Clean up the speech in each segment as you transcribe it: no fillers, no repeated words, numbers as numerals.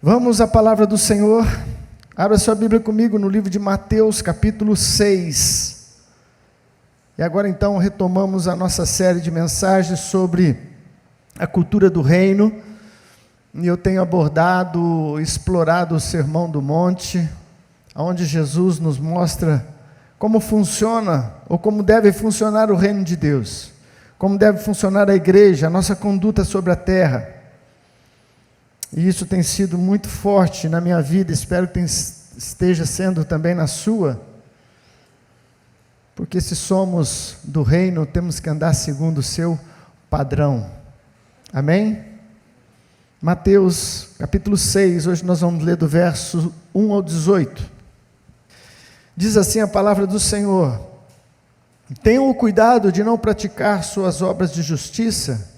Vamos à palavra do Senhor. Abra sua Bíblia comigo no livro de Mateus, capítulo 6. E agora então retomamos a nossa série de mensagens sobre a cultura do reino. E eu tenho explorado o Sermão do Monte, onde Jesus nos mostra como funciona, ou como deve funcionar o reino de Deus, como deve funcionar a igreja, a nossa conduta sobre a terra. E isso tem sido muito forte na minha vida, espero que esteja sendo também na sua, porque se somos do reino, temos que andar segundo o seu padrão. Amém? Mateus capítulo 6, hoje nós vamos ler do verso 1 ao 18. Diz assim a palavra do Senhor: tenham o cuidado de não praticar suas obras de justiça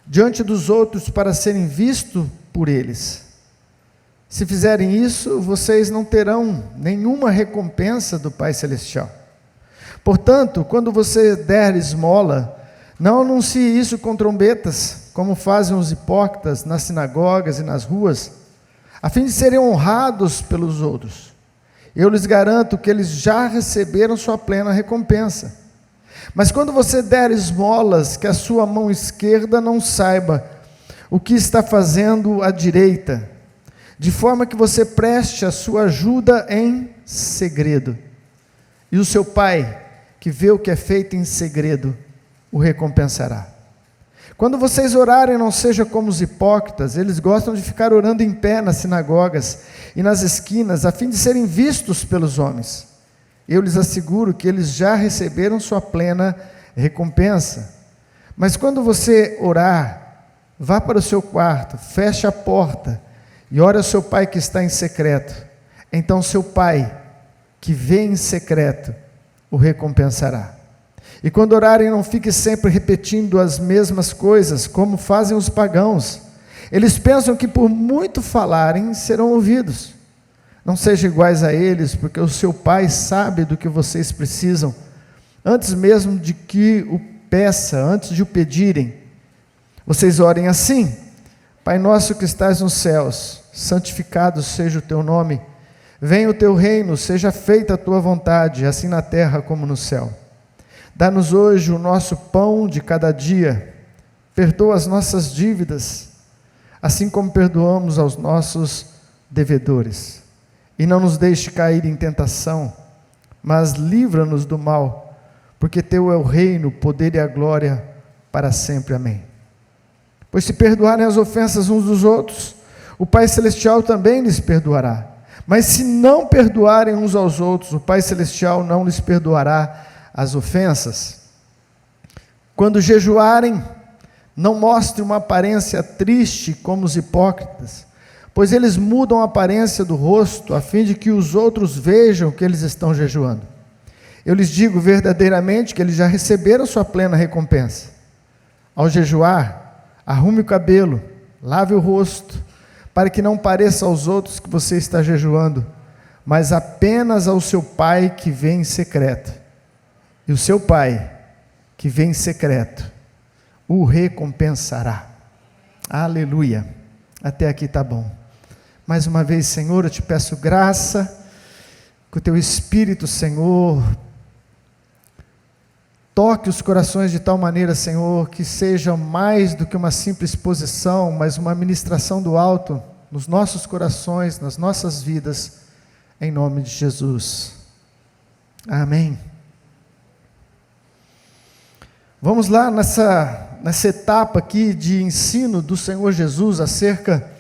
diante dos outros para serem vistos por eles. Se fizerem isso, vocês não terão nenhuma recompensa do Pai Celestial. Portanto, quando você der esmola, não anuncie isso com trombetas, como fazem os hipócritas nas sinagogas e nas ruas, a fim de serem honrados pelos outros. Eu lhes garanto que eles já receberam sua plena recompensa. Mas quando você der esmolas, que a sua mão esquerda não saiba o que está fazendo a direita, de forma que você preste a sua ajuda em segredo. E o seu Pai, que vê o que é feito em segredo, o recompensará. Quando vocês orarem, não seja como os hipócritas, eles gostam de ficar orando em pé nas sinagogas e nas esquinas, a fim de serem vistos pelos homens. Eu lhes asseguro que eles já receberam sua plena recompensa. Mas quando você orar, vá para o seu quarto, feche a porta e ore ao seu Pai que está em secreto. Então seu Pai, que vê em secreto, o recompensará. E quando orarem, não fique sempre repetindo as mesmas coisas, como fazem os pagãos. Eles pensam que por muito falarem, serão ouvidos. Não sejam iguais a eles, porque o seu Pai sabe do que vocês precisam, antes mesmo de que o peça, antes de o pedirem. Vocês orem assim: Pai nosso que estás nos céus, santificado seja o teu nome. Venha o teu reino, seja feita a tua vontade, assim na terra como no céu. Dá-nos hoje o nosso pão de cada dia. Perdoa as nossas dívidas, assim como perdoamos aos nossos devedores. E não nos deixe cair em tentação, mas livra-nos do mal, porque teu é o reino, o poder e a glória para sempre. Amém. Pois se perdoarem as ofensas uns dos outros, o Pai Celestial também lhes perdoará. Mas se não perdoarem uns aos outros, o Pai Celestial não lhes perdoará as ofensas. Quando jejuarem, não mostre uma aparência triste como os hipócritas, pois eles mudam a aparência do rosto, a fim de que os outros vejam que eles estão jejuando. Eu lhes digo verdadeiramente que eles já receberam sua plena recompensa. Ao jejuar, arrume o cabelo, lave o rosto, para que não pareça aos outros que você está jejuando, mas apenas ao seu Pai que vê em secreto. E o seu Pai, que vê em secreto, o recompensará. Aleluia. Até aqui está bom. Mais uma vez, Senhor, eu te peço graça, que o teu Espírito, Senhor, toque os corações de tal maneira, Senhor, que seja mais do que uma simples exposição, mas uma ministração do alto nos nossos corações, nas nossas vidas, em nome de Jesus. Amém. Vamos lá nessa etapa aqui de ensino do Senhor Jesus acerca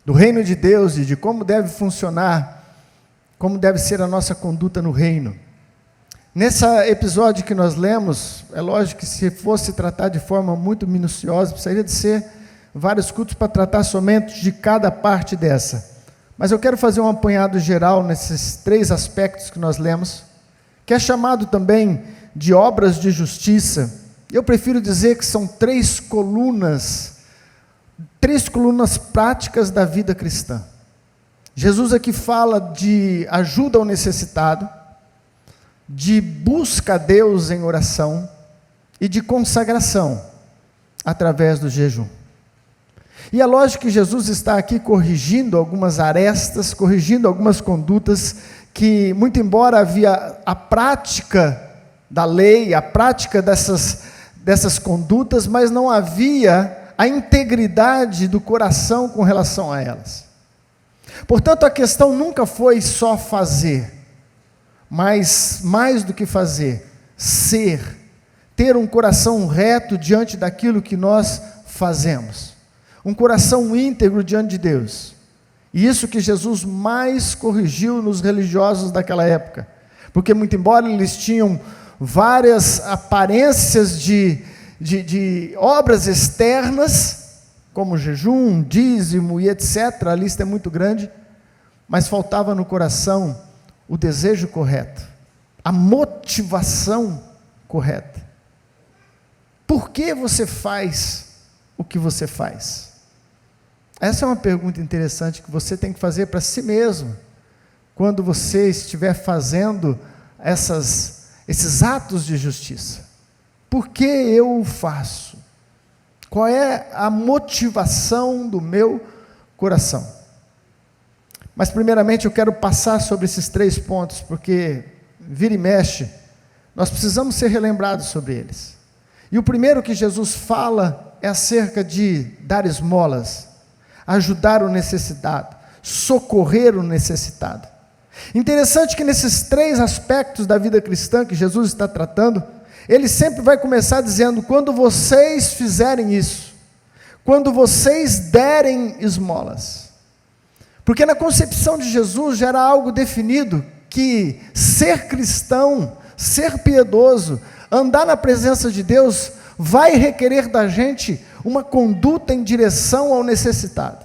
do reino de Deus e de como deve funcionar, como deve ser a nossa conduta no reino. Nesse episódio que nós lemos, é lógico que se fosse tratar de forma muito minuciosa, precisaria de ser vários cultos para tratar somente de cada parte dessa. Mas eu quero fazer um apanhado geral nesses 3 aspectos que nós lemos, que é chamado também de obras de justiça. Eu prefiro dizer que são 3 colunas práticas da vida cristã. Jesus aqui fala de ajuda ao necessitado, de busca a Deus em oração e de consagração através do jejum. E é lógico que Jesus está aqui corrigindo algumas arestas, corrigindo algumas condutas que, muito embora havia a prática da lei, a prática dessas condutas, mas não havia a integridade do coração com relação a elas. Portanto, a questão nunca foi só fazer, mas mais do que fazer, ser, ter um coração reto diante daquilo que nós fazemos, um coração íntegro diante de Deus. E isso que Jesus mais corrigiu nos religiosos daquela época, porque muito embora eles tinham várias aparências de obras externas, como jejum, dízimo e etc., a lista é muito grande, mas faltava no coração o desejo correto, a motivação correta. Por que você faz o que você faz? Essa é uma pergunta interessante que você tem que fazer para si mesmo, quando você estiver fazendo esses atos de justiça. Por que eu o faço? Qual é a motivação do meu coração? Mas primeiramente eu quero passar sobre esses 3 pontos, porque vira e mexe, nós precisamos ser relembrados sobre eles. E o primeiro que Jesus fala é acerca de dar esmolas, ajudar o necessitado, socorrer o necessitado. Interessante que nesses 3 aspectos da vida cristã que Jesus está tratando, ele sempre vai começar dizendo: quando vocês fizerem isso, quando vocês derem esmolas. Porque na concepção de Jesus já era algo definido, que ser cristão, ser piedoso, andar na presença de Deus, vai requerer da gente uma conduta em direção ao necessitado.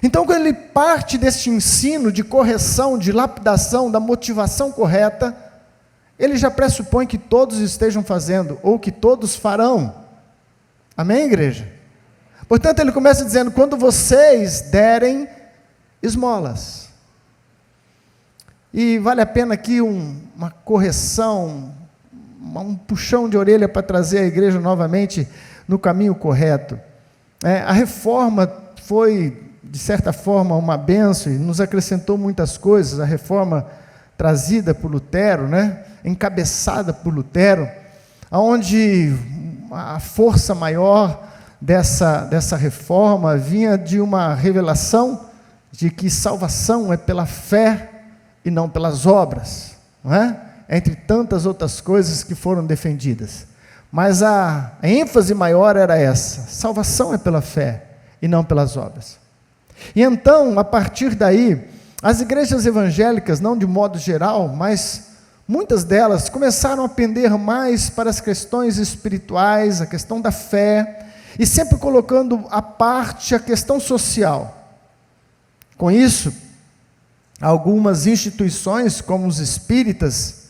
Então, quando ele parte deste ensino de correção, de lapidação, da motivação correta, ele já pressupõe que todos estejam fazendo, ou que todos farão. Amém, igreja? Portanto, ele começa dizendo: quando vocês derem esmolas. E vale a pena aqui uma correção, um puxão de orelha para trazer a igreja novamente no caminho correto. A reforma foi, de certa forma, uma bênção e nos acrescentou muitas coisas. A reforma trazida por Lutero, encabeçada por Lutero, onde a força maior dessa reforma vinha de uma revelação de que salvação é pela fé e não pelas obras, não é? Entre tantas outras coisas que foram defendidas. Mas a ênfase maior era essa: salvação é pela fé e não pelas obras. E então, a partir daí, as igrejas evangélicas, não de modo geral, mas muitas delas começaram a pender mais para as questões espirituais, a questão da fé, e sempre colocando à parte a questão social. Com isso, algumas instituições, como os espíritas,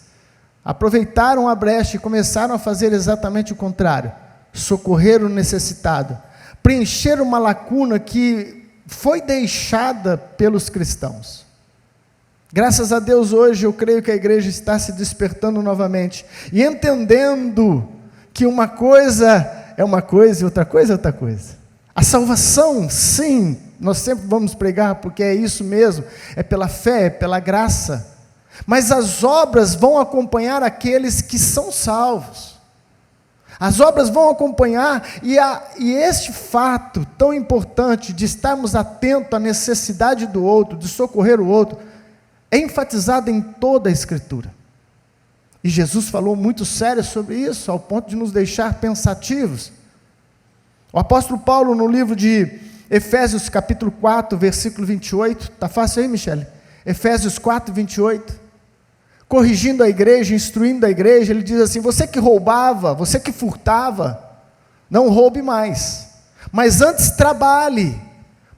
aproveitaram a brecha e começaram a fazer exatamente o contrário: socorrer o necessitado, preencher uma lacuna que foi deixada pelos cristãos. Graças a Deus, hoje eu creio que a igreja está se despertando novamente e entendendo que uma coisa é uma coisa e outra coisa é outra coisa. A salvação, sim, nós sempre vamos pregar, porque é isso mesmo, é pela fé, é pela graça, mas as obras vão acompanhar aqueles que são salvos. As obras vão acompanhar, e este fato tão importante de estarmos atentos à necessidade do outro, de socorrer o outro, é enfatizado em toda a Escritura. E Jesus falou muito sério sobre isso, ao ponto de nos deixar pensativos. O apóstolo Paulo, no livro de Efésios capítulo 4, versículo 28, está fácil aí, Michele? Efésios 4, 28, corrigindo a igreja, instruindo a igreja, ele diz assim: você que roubava, você que furtava, não roube mais, mas antes trabalhe,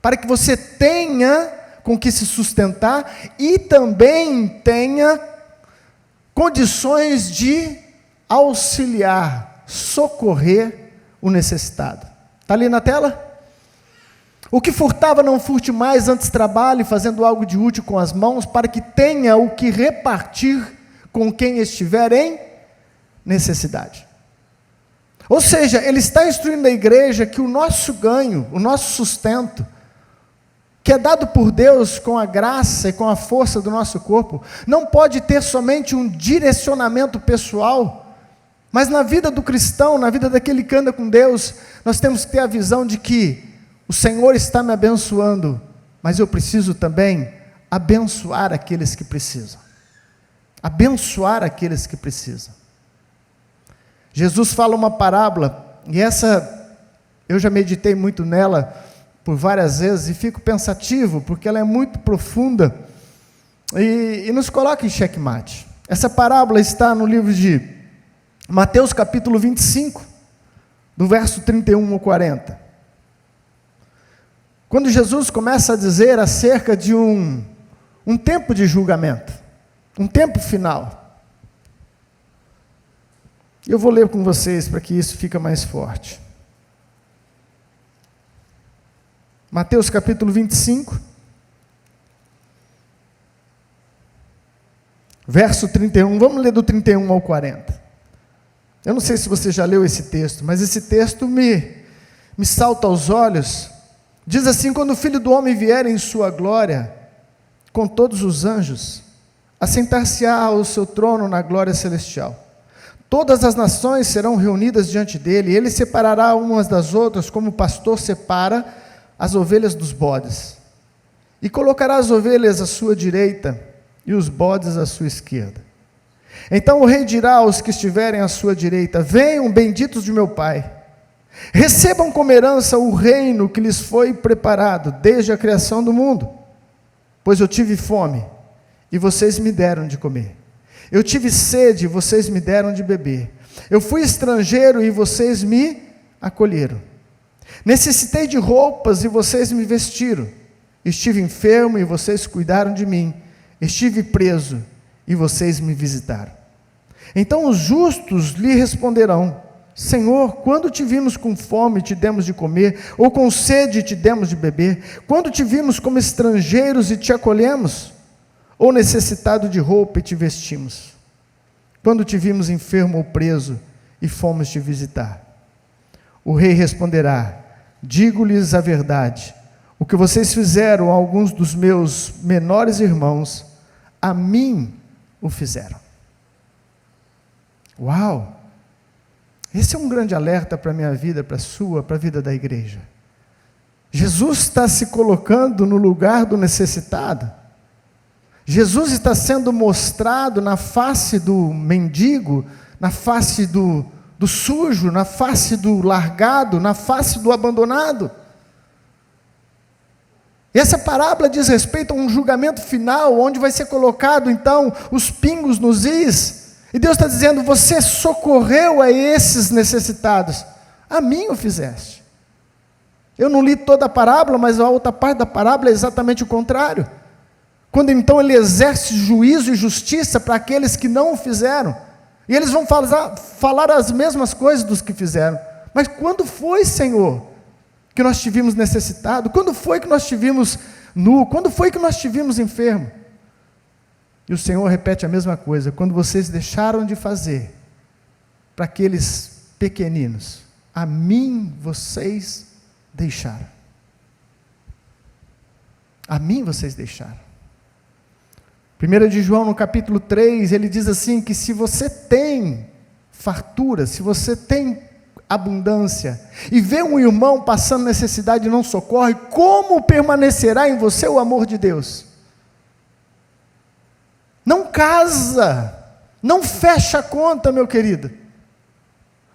para que você tenha com que se sustentar e também tenha condições de auxiliar, socorrer o necessitado. Está ali na tela? O que furtava, não furte mais, antes trabalhe, fazendo algo de útil com as mãos, para que tenha o que repartir com quem estiver em necessidade. Ou seja, ele está instruindo a igreja que o nosso ganho, o nosso sustento, que é dado por Deus com a graça e com a força do nosso corpo, não pode ter somente um direcionamento pessoal, mas na vida do cristão, na vida daquele que anda com Deus, nós temos que ter a visão de que o Senhor está me abençoando, mas eu preciso também abençoar aqueles que precisam. Abençoar aqueles que precisam. Jesus fala uma parábola, e essa eu já meditei muito nela por várias vezes, e fico pensativo, porque ela é muito profunda, e nos coloca em xeque-mate. Essa parábola está no livro de Mateus capítulo 25, do verso 31 ao 40. Quando Jesus começa a dizer acerca de um tempo de julgamento, um tempo final. Eu vou ler com vocês para que isso fique mais forte. Mateus capítulo 25, verso 31, vamos ler do 31 ao 40. Eu não sei se você já leu esse texto, mas esse texto me salta aos olhos. Diz assim: quando o Filho do Homem vier em sua glória, com todos os anjos, assentar-se-á ao seu trono na glória celestial. Todas as nações serão reunidas diante dele, e ele separará umas das outras, como o pastor separa as ovelhas dos bodes. E colocará as ovelhas à sua direita, e os bodes à sua esquerda. Então o rei dirá aos que estiverem à sua direita: venham, benditos de meu Pai, recebam como herança o reino que lhes foi preparado desde a criação do mundo. Pois eu tive fome, e vocês me deram de comer. Eu tive sede, e vocês me deram de beber. Eu fui estrangeiro, e vocês me acolheram. Necessitei de roupas, e vocês me vestiram. Estive enfermo, e vocês cuidaram de mim. Estive preso, e vocês me visitaram. Então os justos lhe responderão: Senhor, quando te vimos com fome, te demos de comer, ou com sede, te demos de beber? Quando te vimos como estrangeiros e te acolhemos? Ou necessitado de roupa e te vestimos? Quando te vimos enfermo ou preso e fomos te visitar? O rei responderá: digo-lhes a verdade, o que vocês fizeram a alguns dos meus menores irmãos, a mim o fizeram. Uau! Esse é um grande alerta para a minha vida, para a sua, para a vida da igreja. Jesus está se colocando no lugar do necessitado. Jesus está sendo mostrado na face do mendigo, na face do sujo, na face do largado, na face do abandonado. E essa parábola diz respeito a um julgamento final, onde vai ser colocado então os pingos nos is, e Deus está dizendo: você socorreu a esses necessitados, a mim o fizeste. Eu não li toda a parábola, mas a outra parte da parábola é exatamente o contrário. Quando então ele exerce juízo e justiça para aqueles que não o fizeram, e eles vão falar as mesmas coisas dos que fizeram. Mas quando foi, Senhor, que nós te vimos necessitado? Quando foi que nós te vimos nu? Quando foi que nós te vimos enfermo? E o Senhor repete a mesma coisa: quando vocês deixaram de fazer para aqueles pequeninos, a mim vocês deixaram. A mim vocês deixaram. 1 de João, no capítulo 3, ele diz assim, que se você tem fartura, se você tem abundância, e vê um irmão passando necessidade e não socorre, como permanecerá em você o amor de Deus? Não casa, não fecha a conta, meu querido.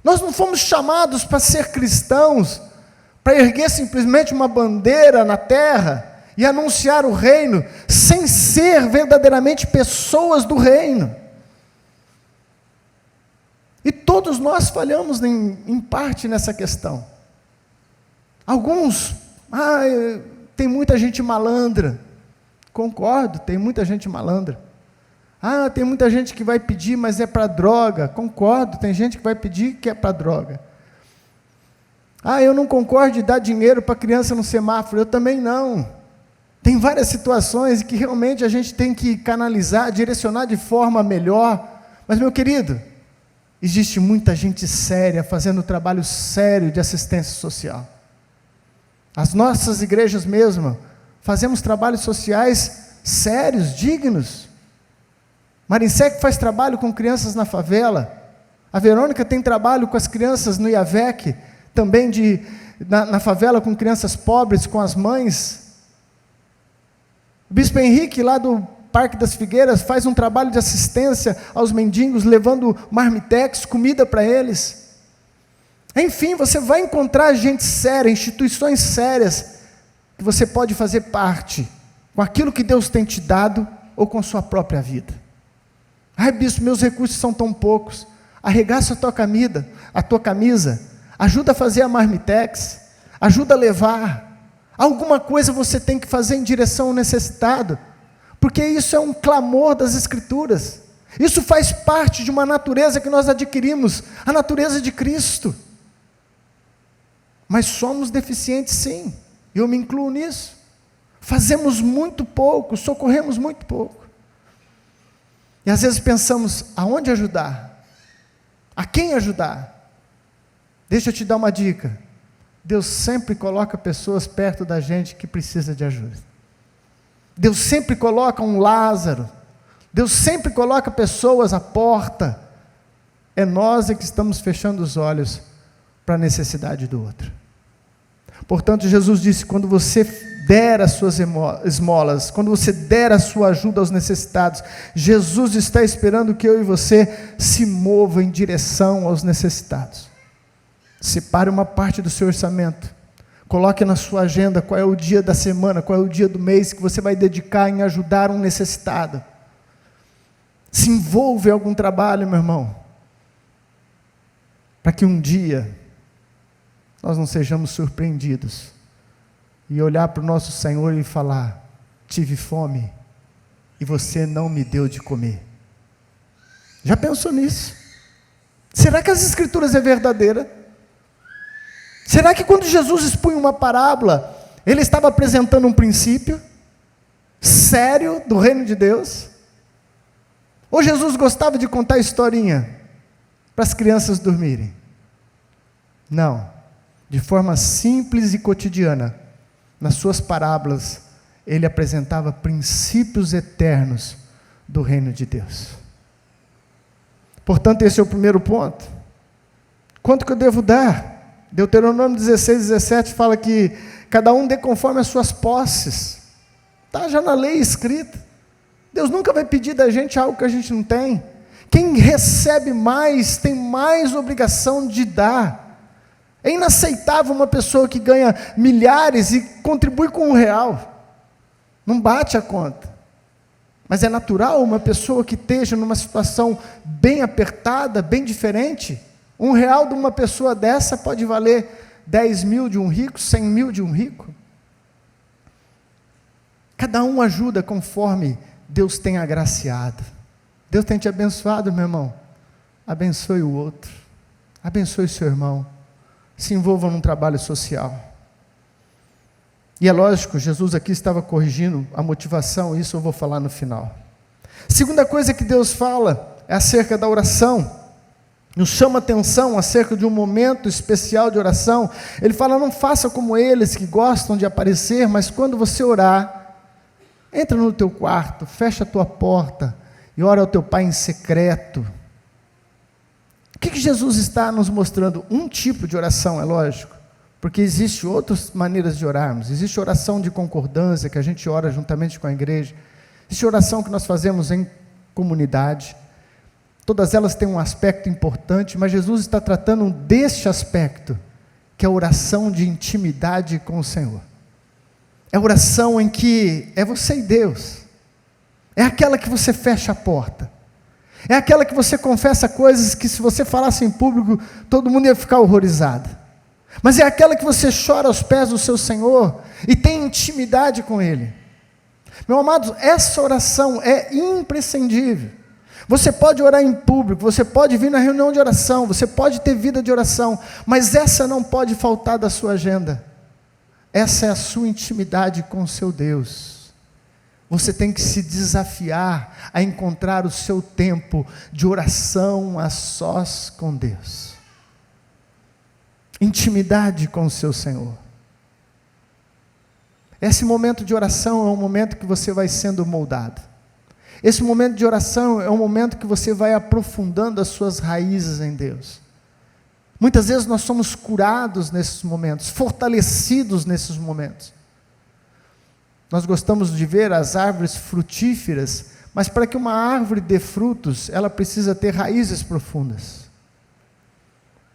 Nós não fomos chamados para ser cristãos, para erguer simplesmente uma bandeira na terra, e anunciar o reino, sem ser verdadeiramente pessoas do reino. E todos nós falhamos em parte nessa questão. Alguns, tem muita gente malandra. Concordo, tem muita gente malandra. Tem muita gente que vai pedir, mas é para droga. Concordo, tem gente que vai pedir que é para droga. Eu não concordo de dar dinheiro para criança no semáforo. Eu também não. Tem várias situações que realmente a gente tem que canalizar, direcionar de forma melhor. Mas, meu querido, existe muita gente séria fazendo trabalho sério de assistência social. As nossas igrejas mesmo, fazemos trabalhos sociais sérios, dignos. Marinsec faz trabalho com crianças na favela. A Verônica tem trabalho com as crianças no IAVEC, também na favela com crianças pobres, com as mães. O Bispo Henrique, lá do Parque das Figueiras, faz um trabalho de assistência aos mendigos, levando marmitex, comida para eles. Enfim, você vai encontrar gente séria, instituições sérias, que você pode fazer parte, com aquilo que Deus tem te dado, ou com a sua própria vida. Ai, bispo, meus recursos são tão poucos. Arregaça a tua camisa, ajuda a fazer a marmitex, ajuda a levar. Alguma coisa você tem que fazer em direção ao necessitado, porque isso é um clamor das Escrituras. Isso faz parte de uma natureza que nós adquirimos, a natureza de Cristo. Mas somos deficientes, sim, eu me incluo nisso. Fazemos muito pouco, socorremos muito pouco. E às vezes pensamos, aonde ajudar? A quem ajudar? Deixa eu te dar uma dica. Deus sempre coloca pessoas perto da gente que precisa de ajuda. Deus sempre coloca um Lázaro. Deus sempre coloca pessoas à porta. É nós que estamos fechando os olhos para a necessidade do outro. Portanto, Jesus disse, quando você der as suas esmolas, quando você der a sua ajuda aos necessitados, Jesus está esperando que eu e você se mova em direção aos necessitados. Separe uma parte do seu orçamento, coloque na sua agenda qual é o dia da semana, qual é o dia do mês que você vai dedicar em ajudar um necessitado. Se envolva em algum trabalho, meu irmão, para que um dia nós não sejamos surpreendidos e olhar para o nosso Senhor e falar, tive fome e você não me deu de comer. Já pensou nisso? Será que as Escrituras é verdadeira? Será que quando Jesus expunha uma parábola, ele estava apresentando um princípio sério do reino de Deus? Ou Jesus gostava de contar historinha para as crianças dormirem? Não, de forma simples e cotidiana, nas suas parábolas, ele apresentava princípios eternos do reino de Deus. Portanto, esse é o primeiro ponto. Quanto que eu devo dar? Deuteronômio 16:17 fala que cada um dê conforme as suas posses. Está já na lei escrita. Deus nunca vai pedir da gente algo que a gente não tem. Quem recebe mais, tem mais obrigação de dar. É inaceitável uma pessoa que ganha milhares e contribui com R$1. Não bate a conta. Mas é natural uma pessoa que esteja numa situação bem apertada, bem diferente. R$1 de uma pessoa dessa pode valer 10 mil de um rico, 100 mil de um rico. Cada um ajuda conforme Deus tem agraciado. Deus tem te abençoado, meu irmão. Abençoe o outro. Abençoe o seu irmão. Se envolvam num trabalho social. E é lógico, Jesus aqui estava corrigindo a motivação, isso eu vou falar no final. Segunda coisa que Deus fala é acerca da oração. Nos chama atenção acerca de um momento especial de oração. Ele fala, não faça como eles que gostam de aparecer, mas quando você orar, entra no teu quarto, fecha a tua porta e ora ao teu Pai em secreto. O que Jesus está nos mostrando? Um tipo de oração, é lógico, porque existem outras maneiras de orarmos. Existe oração de concordância, que a gente ora juntamente com a igreja. Existe oração que nós fazemos em comunidade. Todas elas têm um aspecto importante, mas Jesus está tratando deste aspecto, que é a oração de intimidade com o Senhor. É a oração em que é você e Deus. É aquela que você fecha a porta. É aquela que você confessa coisas que se você falasse em público, todo mundo ia ficar horrorizado. Mas é aquela que você chora aos pés do seu Senhor e tem intimidade com Ele. Meu amado, essa oração é imprescindível. Você pode orar em público, você pode vir na reunião de oração, você pode ter vida de oração, mas essa não pode faltar da sua agenda. Essa é a sua intimidade com o seu Deus. Você tem que se desafiar a encontrar o seu tempo de oração a sós com Deus. Intimidade com o seu Senhor. Esse momento de oração é um momento que você vai sendo moldado. Esse momento de oração é um momento que você vai aprofundando as suas raízes em Deus. Muitas vezes nós somos curados nesses momentos, fortalecidos nesses momentos. Nós gostamos de ver as árvores frutíferas, mas para que uma árvore dê frutos, ela precisa ter raízes profundas.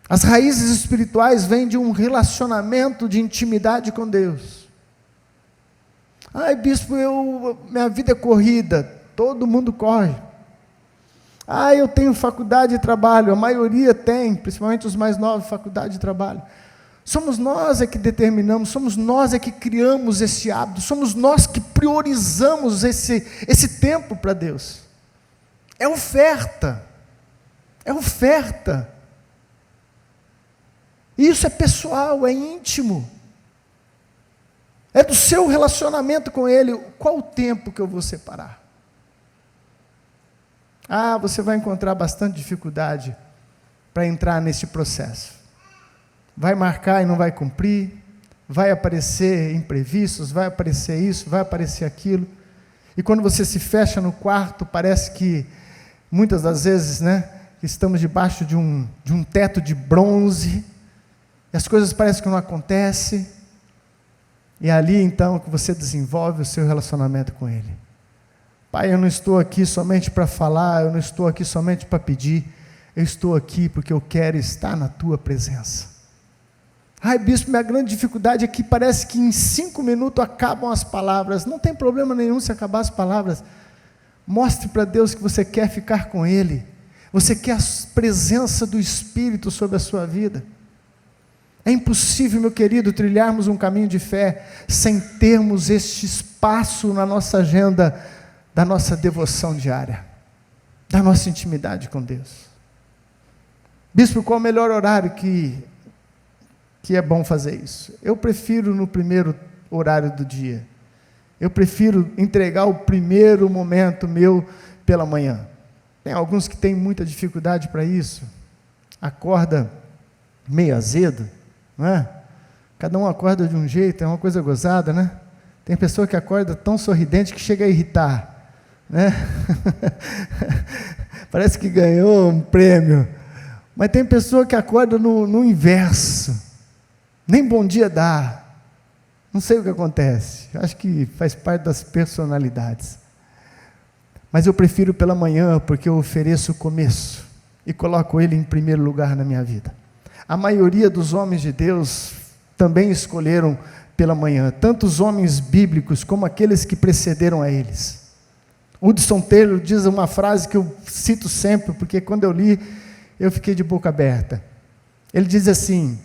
As raízes espirituais vêm de um relacionamento de intimidade com Deus. Ai, bispo, minha vida é corrida, todo mundo corre. Ah, eu tenho faculdade e trabalho, a maioria tem, principalmente os mais novos, faculdade e trabalho. Somos nós é que determinamos, somos nós é que criamos esse hábito, somos nós que priorizamos esse tempo para Deus. É oferta. Isso é pessoal, é íntimo. É do seu relacionamento com Ele. Qual o tempo que eu vou separar? Ah, você vai encontrar bastante dificuldade para entrar nesse processo. Vai marcar e não vai cumprir, vai aparecer imprevistos, vai aparecer isso, vai aparecer aquilo. E quando você se fecha no quarto, parece que, muitas das vezes, estamos debaixo de um teto de bronze, e as coisas parecem que não acontecem, e é ali então que você desenvolve o seu relacionamento com Ele. Pai, eu não estou aqui somente para falar, eu não estou aqui somente para pedir, eu estou aqui porque eu quero estar na Tua presença. Ai, bispo, minha grande dificuldade é que parece que em 5 minutos acabam as palavras. Não tem problema nenhum se acabar as palavras. Mostre para Deus que você quer ficar com Ele. Você quer a presença do Espírito sobre a sua vida. É impossível, meu querido, trilharmos um caminho de fé sem termos este espaço na nossa agenda da nossa devoção diária, da nossa intimidade com Deus. Bispo, qual é o melhor horário que é bom fazer isso? Eu prefiro no primeiro horário do dia. Eu prefiro entregar o primeiro momento meu pela manhã. Tem alguns que têm muita dificuldade para isso. Acorda meio azedo, não é? Cada um acorda de um jeito, é uma coisa gozada, né? Tem pessoa que acorda tão sorridente que chega a irritar, né? Parece que ganhou um prêmio. Mas tem pessoa que acorda no inverso. Nem bom dia dá. Não sei o que acontece. Acho que faz parte das personalidades. Mas eu prefiro pela manhã, porque eu ofereço o começo e coloco Ele em primeiro lugar na minha vida. A maioria dos homens de Deus também escolheram pela manhã, tanto os homens bíblicos como aqueles que precederam a eles. Hudson Taylor diz uma frase que eu cito sempre, porque quando eu li, eu fiquei de boca aberta. Ele diz assim: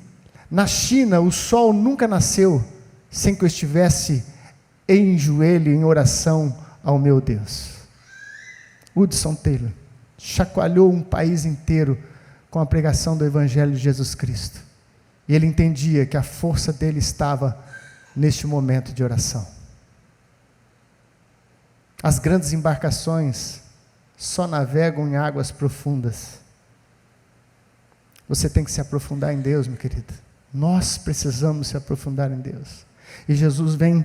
na China, o sol nunca nasceu sem que eu estivesse em joelho, em oração ao meu Deus. Hudson Taylor chacoalhou um país inteiro com a pregação do Evangelho de Jesus Cristo. E ele entendia que a força dele estava neste momento de oração. As grandes embarcações só navegam em águas profundas. Você tem que se aprofundar em Deus, meu querido. Nós precisamos se aprofundar em Deus. E Jesus vem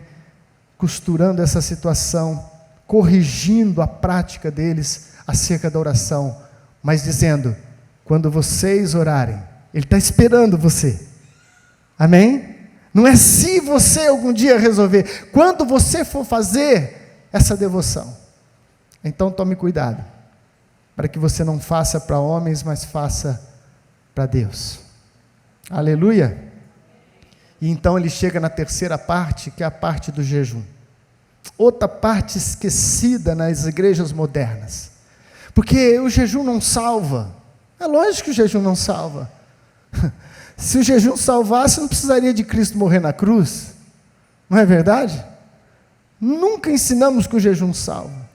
costurando essa situação, corrigindo a prática deles acerca da oração, mas dizendo: quando vocês orarem, Ele está esperando você. Amém? Não é se você algum dia resolver, quando você for fazer essa devoção. Então tome cuidado, para que você não faça para homens, mas faça para Deus. Aleluia. E então ele chega na terceira parte, que é a parte do jejum. Outra parte esquecida nas igrejas modernas. Porque o jejum não salva. É lógico que o jejum não salva. Se o jejum salvasse, não precisaria de Cristo morrer na cruz. Não é verdade? Nunca ensinamos que o jejum salva.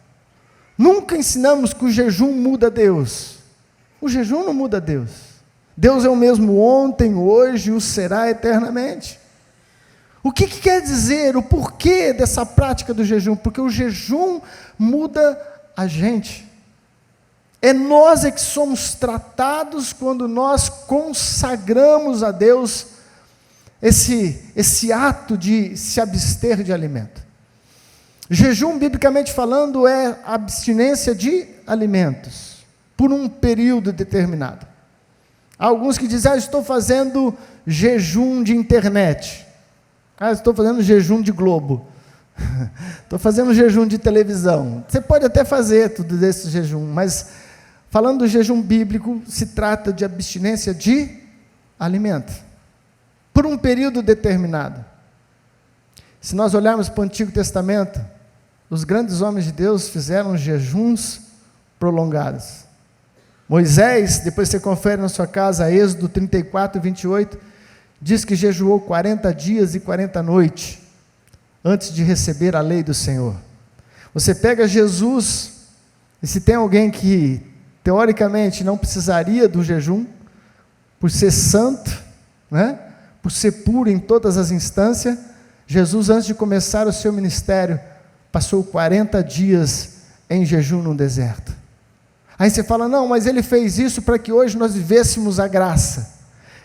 Nunca ensinamos que o jejum muda Deus. O jejum não muda Deus. Deus é o mesmo ontem, hoje e o será eternamente. O que quer dizer? O porquê dessa prática do jejum? Porque o jejum muda a gente. É nós que somos tratados quando nós consagramos a Deus esse ato de se abster de alimento. Jejum, biblicamente falando, é abstinência de alimentos, por um período determinado. Há alguns que dizem, estou fazendo jejum de internet. Estou fazendo jejum de Globo. Estou fazendo jejum de televisão. Você pode até fazer tudo desse jejum, mas falando do jejum bíblico, se trata de abstinência de alimento, por um período determinado. Se nós olharmos para o Antigo Testamento, os grandes homens de Deus fizeram jejuns prolongados. Moisés, depois você confere na sua casa, Êxodo 34, 28, diz que jejuou 40 dias e 40 noites, antes de receber a lei do Senhor. Você pega Jesus, e se tem alguém que, teoricamente, não precisaria do jejum, por ser santo, né? Por ser puro em todas as instâncias, Jesus, antes de começar o seu ministério, passou 40 dias em jejum no deserto. Aí você fala, não, mas ele fez isso para que hoje nós vivêssemos a graça.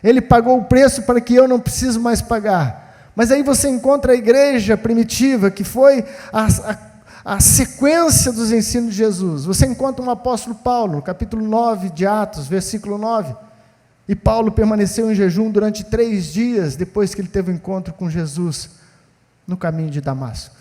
Ele pagou o preço para que eu não preciso mais pagar. Mas aí você encontra a igreja primitiva, que foi a sequência dos ensinos de Jesus. Você encontra um apóstolo Paulo, no capítulo 9 de Atos, versículo 9. E Paulo permaneceu em jejum durante 3 dias, depois que ele teve um encontro com Jesus, no caminho de Damasco.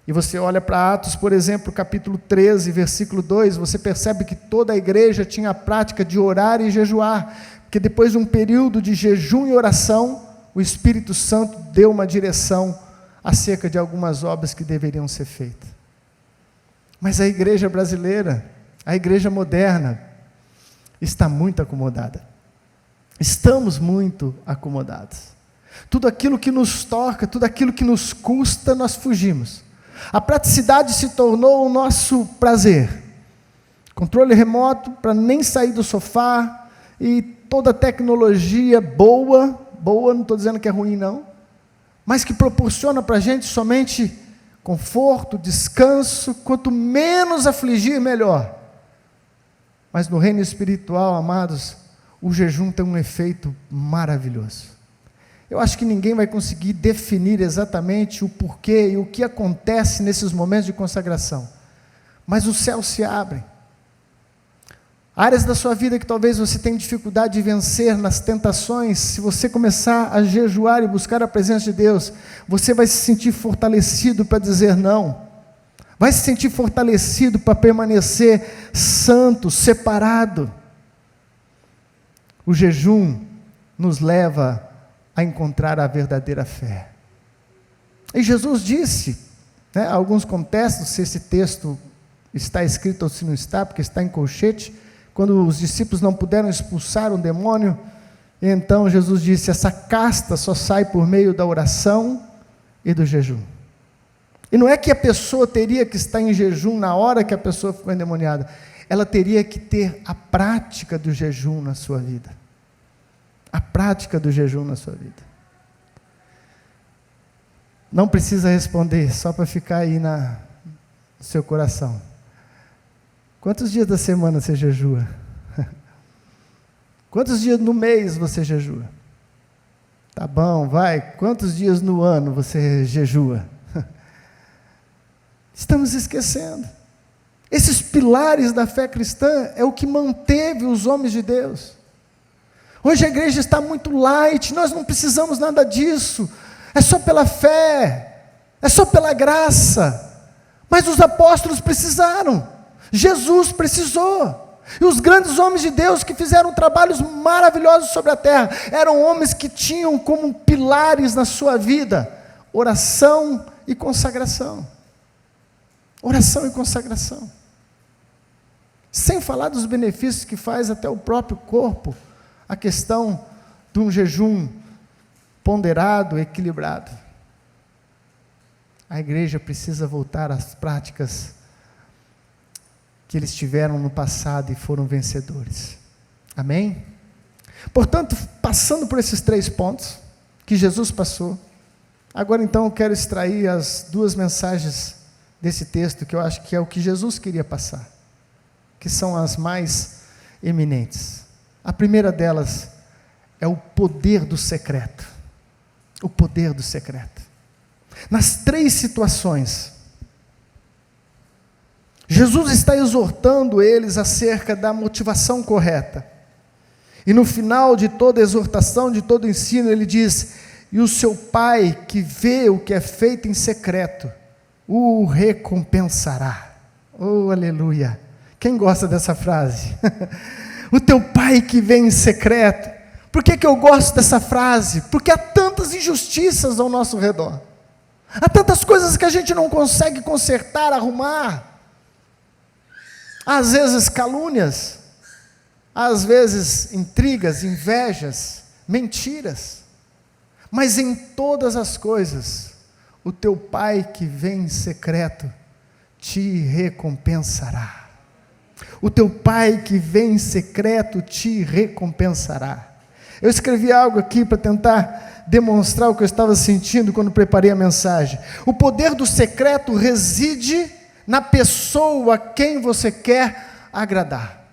E você olha para Atos, por exemplo, capítulo 13, versículo 2, você percebe que toda a igreja tinha a prática de orar e jejuar, porque depois de um período de jejum e oração, o Espírito Santo deu uma direção acerca de algumas obras que deveriam ser feitas. Mas a igreja brasileira, a igreja moderna, está muito acomodada. Estamos muito acomodados. Tudo aquilo que nos toca, tudo aquilo que nos custa, nós fugimos. A praticidade se tornou o nosso prazer. Controle remoto para nem sair do sofá, e toda a tecnologia boa, não estou dizendo que é ruim não, mas que proporciona para a gente somente conforto, descanso, quanto menos afligir, melhor. Mas no reino espiritual, amados, o jejum tem um efeito maravilhoso. Eu acho que ninguém vai conseguir definir exatamente o porquê e o que acontece nesses momentos de consagração, mas os céus se abrem. Áreas da sua vida que talvez você tenha dificuldade de vencer nas tentações, se você começar a jejuar e buscar a presença de Deus, você vai se sentir fortalecido para dizer não, vai se sentir fortalecido para permanecer santo, separado. O jejum nos leva a encontrar a verdadeira fé. E Jesus disse, alguns contestam se esse texto está escrito ou se não está, porque está em colchete, quando os discípulos não puderam expulsar um demônio, então Jesus disse, essa casta só sai por meio da oração e do jejum. E não é que a pessoa teria que estar em jejum na hora que a pessoa ficou endemoniada, ela teria que ter a prática do jejum na sua vida. A prática do jejum na sua vida. Não precisa responder, só para ficar aí no seu coração. Quantos dias da semana você jejua? Quantos dias no mês você jejua? Tá bom, vai. Quantos dias no ano você jejua? Estamos esquecendo. Esses pilares da fé cristã é o que manteve os homens de Deus. Hoje a igreja está muito light, nós não precisamos nada disso, é só pela fé, é só pela graça. Mas os apóstolos precisaram, Jesus precisou, e os grandes homens de Deus que fizeram trabalhos maravilhosos sobre a terra, eram homens que tinham como pilares na sua vida, oração e consagração. Oração e consagração. Sem falar dos benefícios que faz até o próprio corpo, a questão de um jejum ponderado, equilibrado. A igreja precisa voltar às práticas que eles tiveram no passado e foram vencedores. Amém? Portanto, passando por esses 3 pontos que Jesus passou, Agora então eu quero extrair as duas mensagens desse texto, que eu acho que é o que Jesus queria passar, que são as mais eminentes. A primeira delas é o poder do secreto. O poder do secreto. Nas três situações, Jesus está exortando eles acerca da motivação correta. E no final de toda exortação, de todo ensino, ele diz: e o seu Pai que vê o que é feito em secreto, o recompensará. Oh, aleluia! Quem gosta dessa frase? O teu Pai que vê em secreto. Por que eu gosto dessa frase? Porque há tantas injustiças ao nosso redor. Há tantas coisas que a gente não consegue consertar, arrumar. Às vezes calúnias, às vezes intrigas, invejas, mentiras. Mas em todas as coisas, o teu Pai que vem em secreto te recompensará. O teu Pai que vem em secreto te recompensará. Eu escrevi algo aqui para tentar demonstrar o que eu estava sentindo quando preparei a mensagem. O poder do secreto reside na pessoa a quem você quer agradar.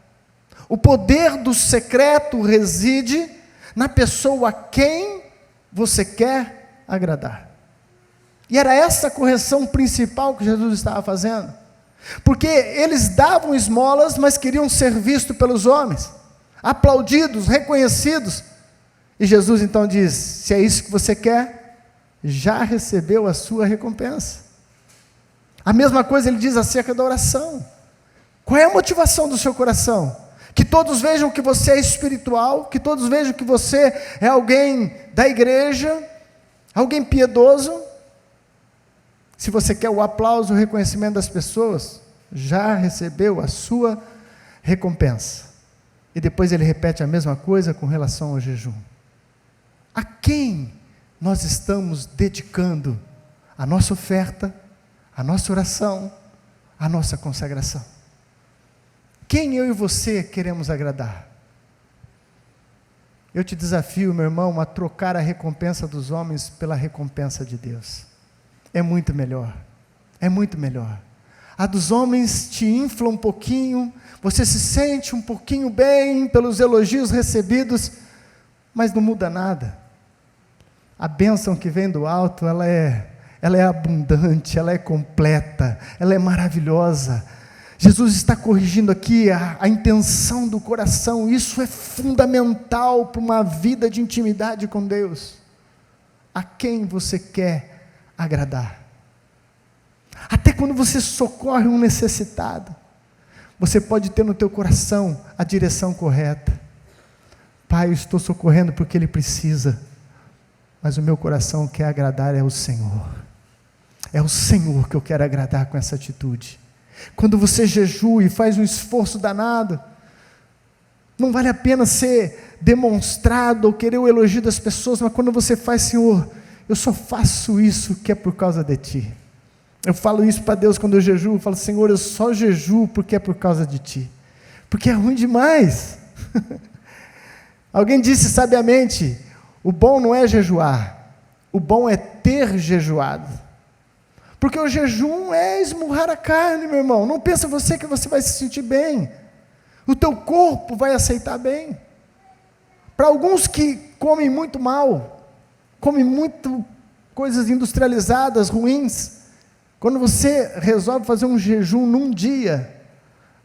O poder do secreto reside na pessoa a quem você quer agradar. E era essa a correção principal que Jesus estava fazendo. Porque eles davam esmolas, mas queriam ser vistos pelos homens, aplaudidos, reconhecidos. E Jesus então diz: se é isso que você quer, já recebeu a sua recompensa. A mesma coisa ele diz acerca da oração. Qual é a motivação do seu coração? Que todos vejam que você é espiritual, que todos vejam que você é alguém da igreja, alguém piedoso. Se você quer o aplauso, o reconhecimento das pessoas, já recebeu a sua recompensa. E depois ele repete a mesma coisa com relação ao jejum. A quem nós estamos dedicando a nossa oferta, a nossa oração, a nossa consagração? Quem eu e você queremos agradar? Eu te desafio, meu irmão, a trocar a recompensa dos homens pela recompensa de Deus. É muito melhor, é muito melhor. A dos homens te infla um pouquinho, você se sente um pouquinho bem pelos elogios recebidos, mas não muda nada. A bênção que vem do alto, ela é abundante, ela é completa, ela é maravilhosa. Jesus está corrigindo aqui a intenção do coração. Isso é fundamental para uma vida de intimidade com Deus. A quem você quer agradar? Até quando você socorre um necessitado, você pode ter no teu coração a direção correta. Pai, eu estou socorrendo porque ele precisa, mas o meu coração quer agradar é o Senhor. É o Senhor que eu quero agradar com essa atitude. Quando você jejua e faz um esforço danado, não vale a pena ser demonstrado ou querer o elogio das pessoas, mas quando você faz: Senhor, eu só faço isso que é por causa de Ti. Eu falo isso para Deus quando eu jejuo, eu falo: Senhor, eu só jejuo porque é por causa de Ti, porque é ruim demais. Alguém disse sabiamente: o bom não é jejuar, o bom é ter jejuado. Porque o jejum é esmurrar a carne, meu irmão. Não pensa você que você vai se sentir bem. O teu corpo vai aceitar bem. Para alguns que comem muito mal, comem muito coisas industrializadas, ruins, quando você resolve fazer um jejum num dia,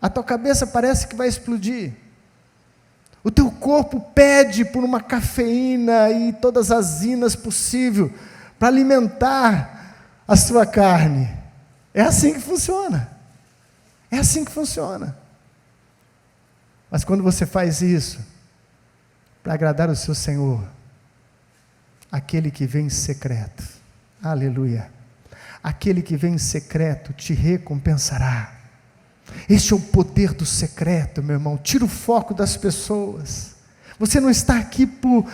a tua cabeça parece que vai explodir. O teu corpo pede por uma cafeína e todas as inas possíveis para alimentar a sua carne. É assim que funciona. É assim que funciona. Mas quando você faz isso para agradar o seu Senhor, aquele que vem em secreto, aleluia, aquele que vem em secreto te recompensará. Este é o poder do secreto, meu irmão. Tira o foco das pessoas. Você não está aqui por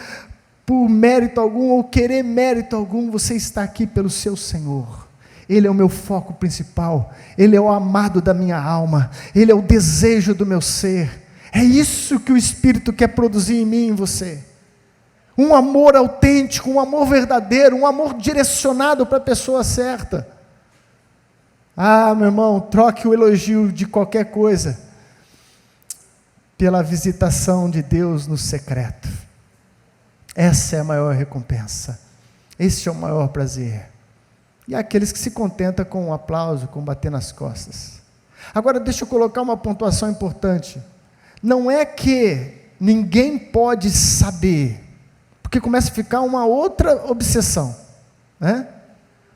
mérito algum ou querer mérito algum, você está aqui pelo seu Senhor. Ele é o meu foco principal, Ele é o amado da minha alma, Ele é o desejo do meu ser. É isso que o Espírito quer produzir em mim e em você. um amor autêntico, um amor verdadeiro, um amor direcionado para a pessoa certa. Ah, meu irmão, troque o elogio de qualquer coisa pela visitação de Deus no secreto. Essa é a maior recompensa. Esse é o maior prazer. E há aqueles que se contentam com um aplauso, com bater nas costas. Agora, deixa eu colocar uma pontuação importante. Não é que ninguém pode saber, porque começa a ficar uma outra obsessão, né?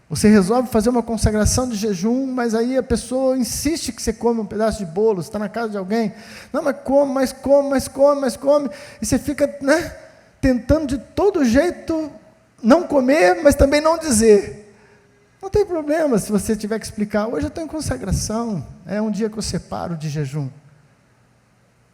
Você resolve fazer uma consagração de jejum, mas aí a pessoa insiste que você come um pedaço de bolo, você está na casa de alguém, não, mas come, mas come, mas come, mas come, e você fica, né, tentando de todo jeito não comer, mas também não dizer. Não tem problema se você tiver que explicar, hoje eu estou em consagração, é um dia que eu separo de jejum.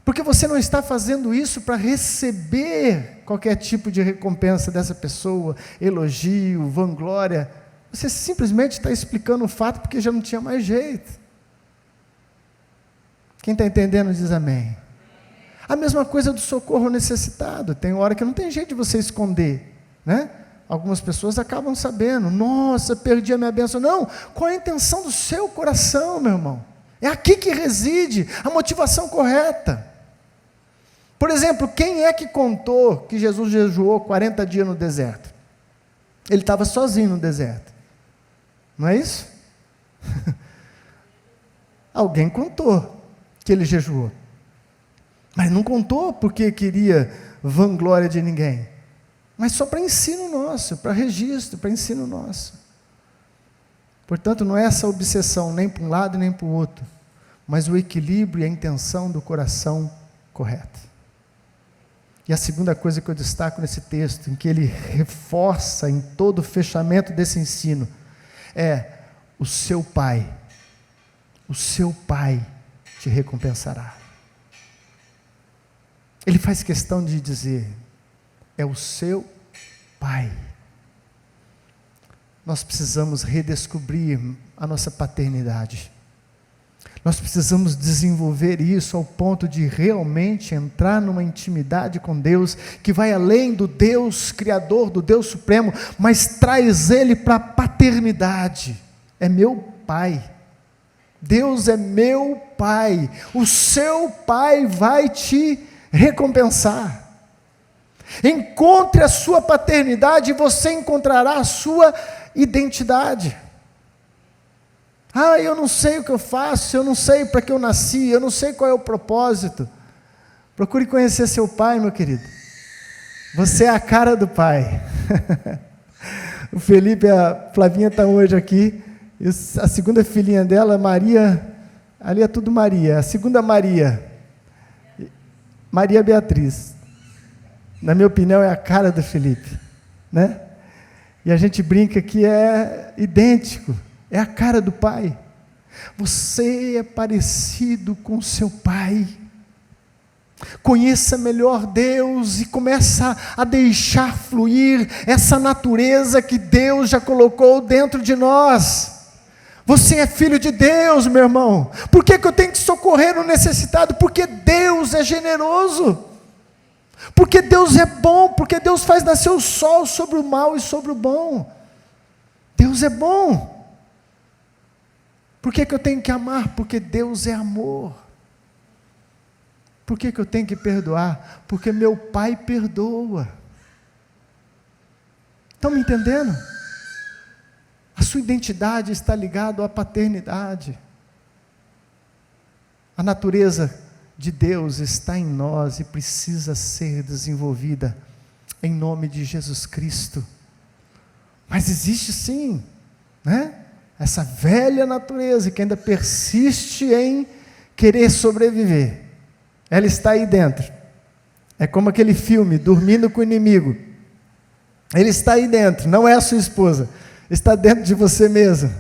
Porque você não está fazendo isso para receber qualquer tipo de recompensa dessa pessoa, elogio, vanglória. Você simplesmente está explicando o fato porque já não tinha mais jeito. Quem está entendendo diz amém. A mesma coisa do socorro necessitado. Tem hora que não tem jeito de você esconder, né? Algumas pessoas acabam sabendo. Nossa, perdi a minha bênção. Não, qual é a intenção do seu coração, meu irmão? É aqui que reside a motivação correta. Por exemplo, quem é que contou que Jesus jejuou 40 dias no deserto? Ele estava sozinho no deserto. Não é isso? Alguém contou que ele jejuou. Mas não contou porque queria vanglória de ninguém. Mas só para ensino nosso, para registro, para ensino nosso. Portanto, não é essa obsessão nem para um lado nem para o outro, mas o equilíbrio e a intenção do coração correto. E a segunda coisa que eu destaco nesse texto, em que ele reforça em todo o fechamento desse ensino, é: o seu Pai te recompensará. Ele faz questão de dizer, é o seu Pai. Nós precisamos redescobrir a nossa paternidade. Nós precisamos desenvolver isso ao ponto de realmente entrar numa intimidade com Deus, que vai além do Deus Criador, do Deus Supremo, mas traz Ele para a paternidade. É meu Pai. Deus é meu Pai. O seu Pai vai te recompensar. Encontre a sua paternidade e você encontrará a sua identidade. Ah, eu não sei o que eu faço, eu não sei para que eu nasci, eu não sei qual é o propósito. Procure conhecer seu pai, meu querido. Você é a cara do pai. O Felipe e a Flavinha estão hoje aqui. E a segunda filhinha dela, Maria, ali é tudo Maria. A segunda Maria Beatriz. Na minha opinião, é a cara do Felipe, né? E a gente brinca que é idêntico. É a cara do pai. Você é parecido com seu pai. Conheça melhor Deus e começa a deixar fluir essa natureza que Deus já colocou dentro de nós. Você é filho de Deus, meu irmão. Por que eu tenho que socorrer o necessitado? Porque Deus é generoso. Porque Deus é bom. Porque Deus faz nascer o sol sobre o mal e sobre o bom. Deus é bom. Por que eu tenho que amar? Porque Deus é amor. Por que eu tenho que perdoar? Porque meu Pai perdoa. Estão me entendendo? A sua identidade está ligada à paternidade. A natureza de Deus está em nós e precisa ser desenvolvida em nome de Jesus Cristo. Mas existe sim, né? Essa velha natureza que ainda persiste em querer sobreviver. Ela está aí dentro. É como aquele filme, Dormindo com o Inimigo. Ele está aí dentro, não é a sua esposa. Está dentro de você mesmo.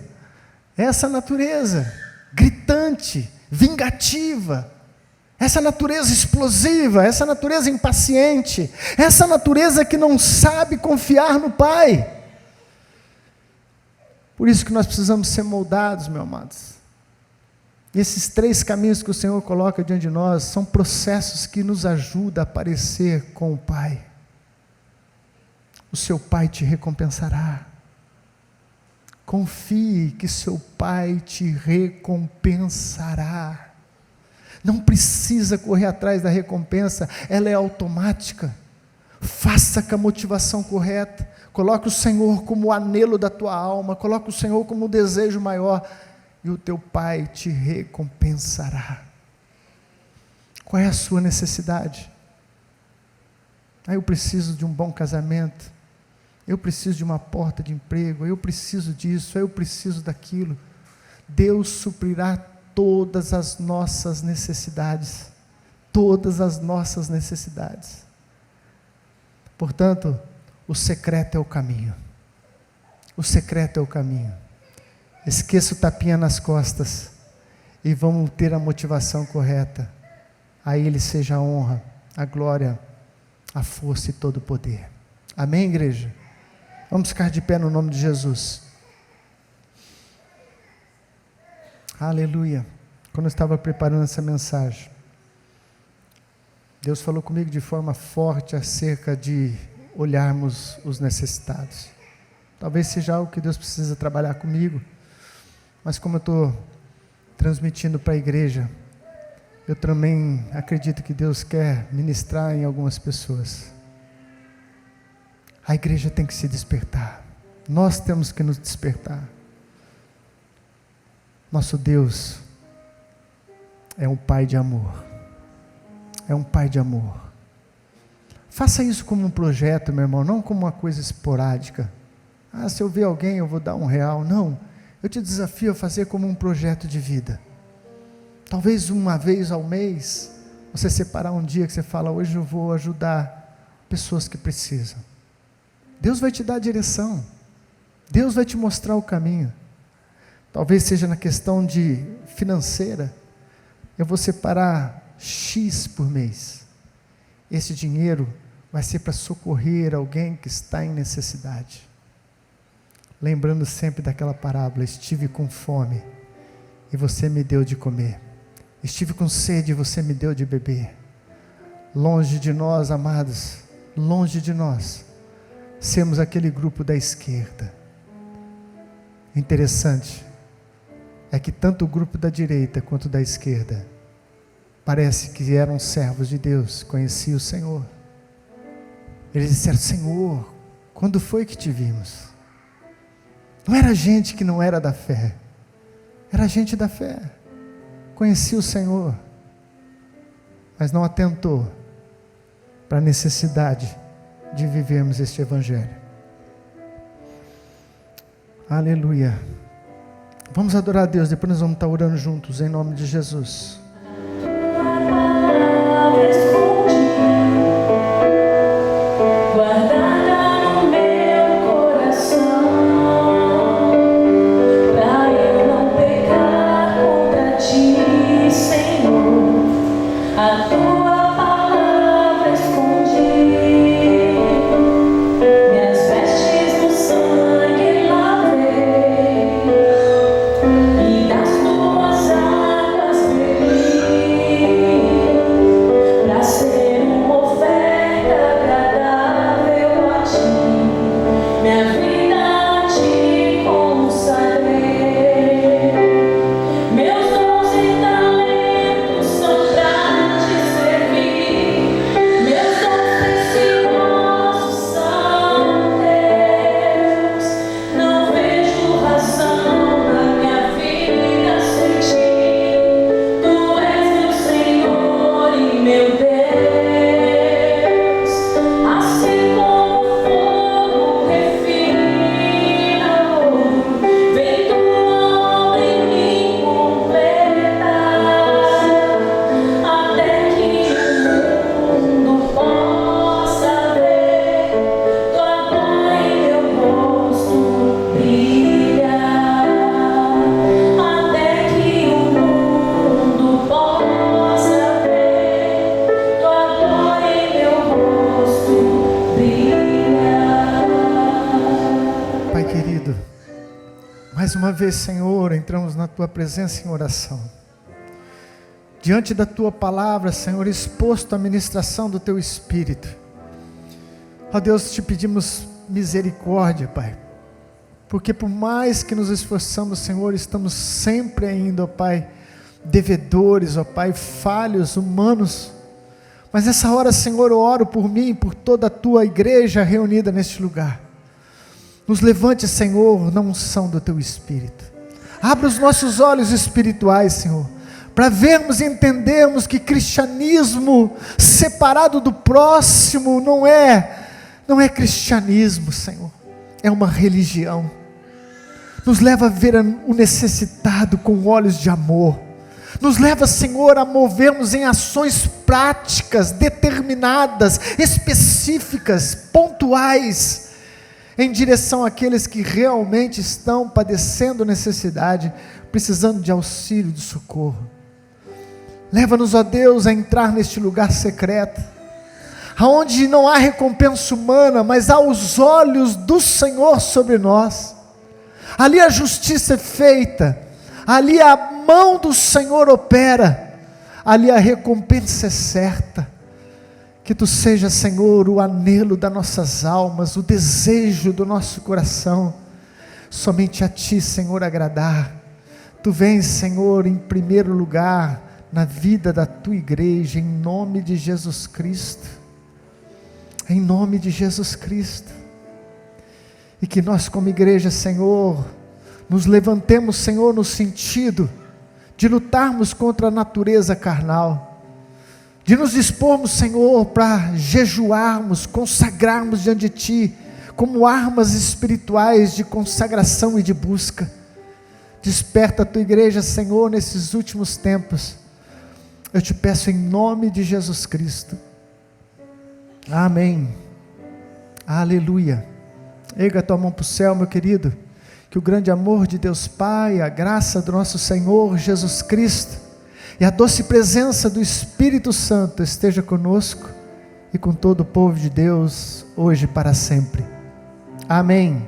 Essa natureza gritante, vingativa, essa natureza explosiva, essa natureza impaciente, essa natureza que não sabe confiar no Pai. Por isso que nós precisamos ser moldados, meus amados. E esses 3 caminhos que o Senhor coloca diante de nós são processos que nos ajudam a parecer com o Pai. o seu Pai te recompensará. Confie que seu Pai te recompensará. Não precisa correr atrás da recompensa, ela é automática. Faça com a motivação correta. Coloque o Senhor como o anelo da tua alma, coloque o Senhor como o desejo maior, e o teu Pai te recompensará. Qual é a sua necessidade? Eu preciso de um bom casamento, eu preciso de uma porta de emprego, eu preciso disso, eu preciso daquilo. Deus suprirá todas as nossas necessidades, todas as nossas necessidades. Portanto, o secreto é o caminho, o secreto é o caminho. Esqueça o tapinha nas costas, e vamos ter a motivação correta. A Ele seja a honra, a glória, a força e todo o poder. Amém, igreja? Vamos ficar de pé no nome de Jesus. Aleluia. Quando eu estava preparando essa mensagem, Deus falou comigo de forma forte acerca de olharmos os necessitados. Talvez seja algo que Deus precisa trabalhar comigo, mas como eu estou transmitindo para a igreja, eu também acredito que Deus quer ministrar em algumas pessoas. A igreja tem que se despertar, nós temos que nos despertar. Nosso Deus é um Pai de amor, é um Pai de amor. Faça isso como um projeto, meu irmão, não como uma coisa esporádica. Se eu ver alguém eu vou dar R$1. Não, eu te desafio a fazer como um projeto de vida. Talvez uma vez ao mês, você separar um dia que você fala, hoje eu vou ajudar pessoas que precisam. Deus vai te dar a direção, Deus vai te mostrar o caminho. Talvez seja na questão de financeira, eu vou separar X por mês. Esse dinheiro vai ser para socorrer alguém que está em necessidade. Lembrando sempre daquela parábola, estive com fome e você me deu de comer. Estive com sede e você me deu de beber. Longe de nós, amados, longe de nós, sermos aquele grupo da esquerda. Interessante é que tanto o grupo da direita quanto da esquerda parece que eram servos de Deus, conheciam o Senhor. Eles disseram, Senhor, quando foi que te vimos? Não era gente que não era da fé, era gente da fé, conhecia o Senhor, mas não atentou para a necessidade de vivermos este Evangelho. Aleluia. Vamos adorar a Deus, depois nós vamos estar orando juntos, em nome de Jesus. Mais uma vez, Senhor, entramos na Tua presença em oração. Diante da Tua palavra, Senhor, exposto à ministração do Teu Espírito. Ó Deus, te pedimos misericórdia, Pai. Porque por mais que nos esforçamos, Senhor, estamos sempre ainda, ó Pai, devedores, ó Pai, falhos, humanos. Mas nessa hora, Senhor, eu oro por mim e por toda a Tua igreja reunida neste lugar. Nos levante, Senhor, na unção do Teu Espírito. Abra os nossos olhos espirituais, Senhor, para vermos e entendermos que cristianismo separado do próximo não é cristianismo, Senhor. É uma religião. Nos leva a ver o necessitado com olhos de amor. Nos leva, Senhor, a movermos em ações práticas, determinadas, específicas, pontuais, em direção àqueles que realmente estão padecendo necessidade, precisando de auxílio, de socorro. Leva-nos, ó Deus, a entrar neste lugar secreto, aonde não há recompensa humana, mas há os olhos do Senhor sobre nós. Ali a justiça é feita, ali a mão do Senhor opera, ali a recompensa é certa. Que Tu seja, Senhor, o anelo das nossas almas, o desejo do nosso coração, somente a Ti, Senhor, agradar. Tu vens, Senhor, em primeiro lugar, na vida da Tua igreja, em nome de Jesus Cristo, em nome de Jesus Cristo, e que nós como igreja, Senhor, nos levantemos, Senhor, no sentido de lutarmos contra a natureza carnal, de nos dispormos, Senhor, para jejuarmos, consagrarmos diante de Ti, como armas espirituais de consagração e de busca. Desperta a Tua igreja, Senhor, nesses últimos tempos, eu Te peço em nome de Jesus Cristo, amém, aleluia. Erga a tua mão para o céu, meu querido, que o grande amor de Deus Pai, a graça do nosso Senhor Jesus Cristo, e a doce presença do Espírito Santo esteja conosco, e com todo o povo de Deus, hoje e para sempre, amém.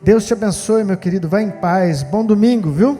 Deus te abençoe, meu querido, vá em paz, bom domingo, viu?